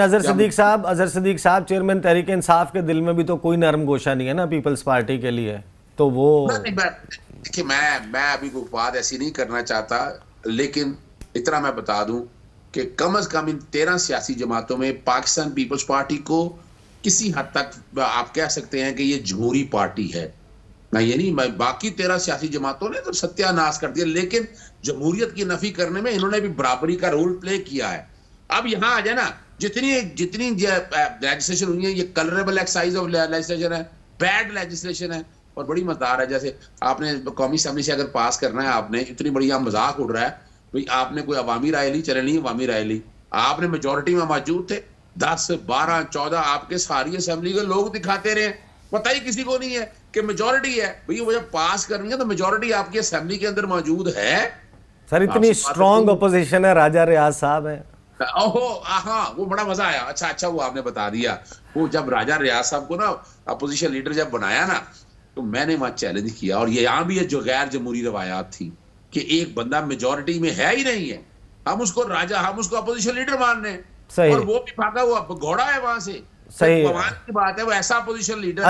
अजहर सिद्दीक साहब चेयरमैन तहरीक इंसाफ के दिल में भी तो कोई नरम गोशा नहीं है ना पीपल्स पार्टी के लिए, तो वो देखिए मैं अभी कोई बात ऐसी नहीं करना चाहता, लेकिन इतना मैं बता दूं कि कम से कम इन 13 सियासी जमातों में पाकिस्तान पीपल्स पार्टी को किसी हद तक आप कह सकते हैं कि ये जमहूरी पार्टी है। मैं बाकी 13 सियासी जमातों ने तो सत्यानाश कर दिया, लेकिन जमहूरियत की नफी करने में इन्होंने भी बराबरी का रोल प्ले किया है। अब यहां आ जाए ना, जितनी लेजिस्लेशन हुई है, ये कलरेबल एक्सरसाइज ऑफ लेजिस्लेशन है, बैड लेजिस्लेशन है और बड़ी मजेदार है। जैसे आपने कौमी असेंबली से अगर पास करना है, आपने इतनी बड़ी मजाक उड़ रहा है भाई, आपने कोई अवामी राय ली, चले नहीं अवामी राय ली, आपने मेजोरिटी में मौजूद थे, 10 12 14 आपके सारी असेंबली के लोग दिखाते रहे, पता ही किसी को नहीं है कि मेजोरिटी है। भैया वो जब पास करनी है तो मेजोरिटी आपकी असेंबली के अंदर मौजूद है। सर इतनी स्ट्रॉन्ग अपोजिशन है, राजा रियाज साहब है। ओहो हाँ, वो बड़ा मजा आया। अच्छा वो आपने बता दिया। वो जब राजा रियाज साहब को ना अपोजिशन लीडर जब बनाया ना, तो मैंने वहां चैलेंज किया, और ये यहाँ भी जो गैर जमहूरी रवायात थी कि एक बंदा मेजोरिटी में है ही नहीं है, हम उसको अपोजिशन लीडर मान रहे हैं, और वो भी भागा हुआ घोड़ा है वहां से। सही कमाल की बात है, वो ऐसा अपोजिशन लीडर है।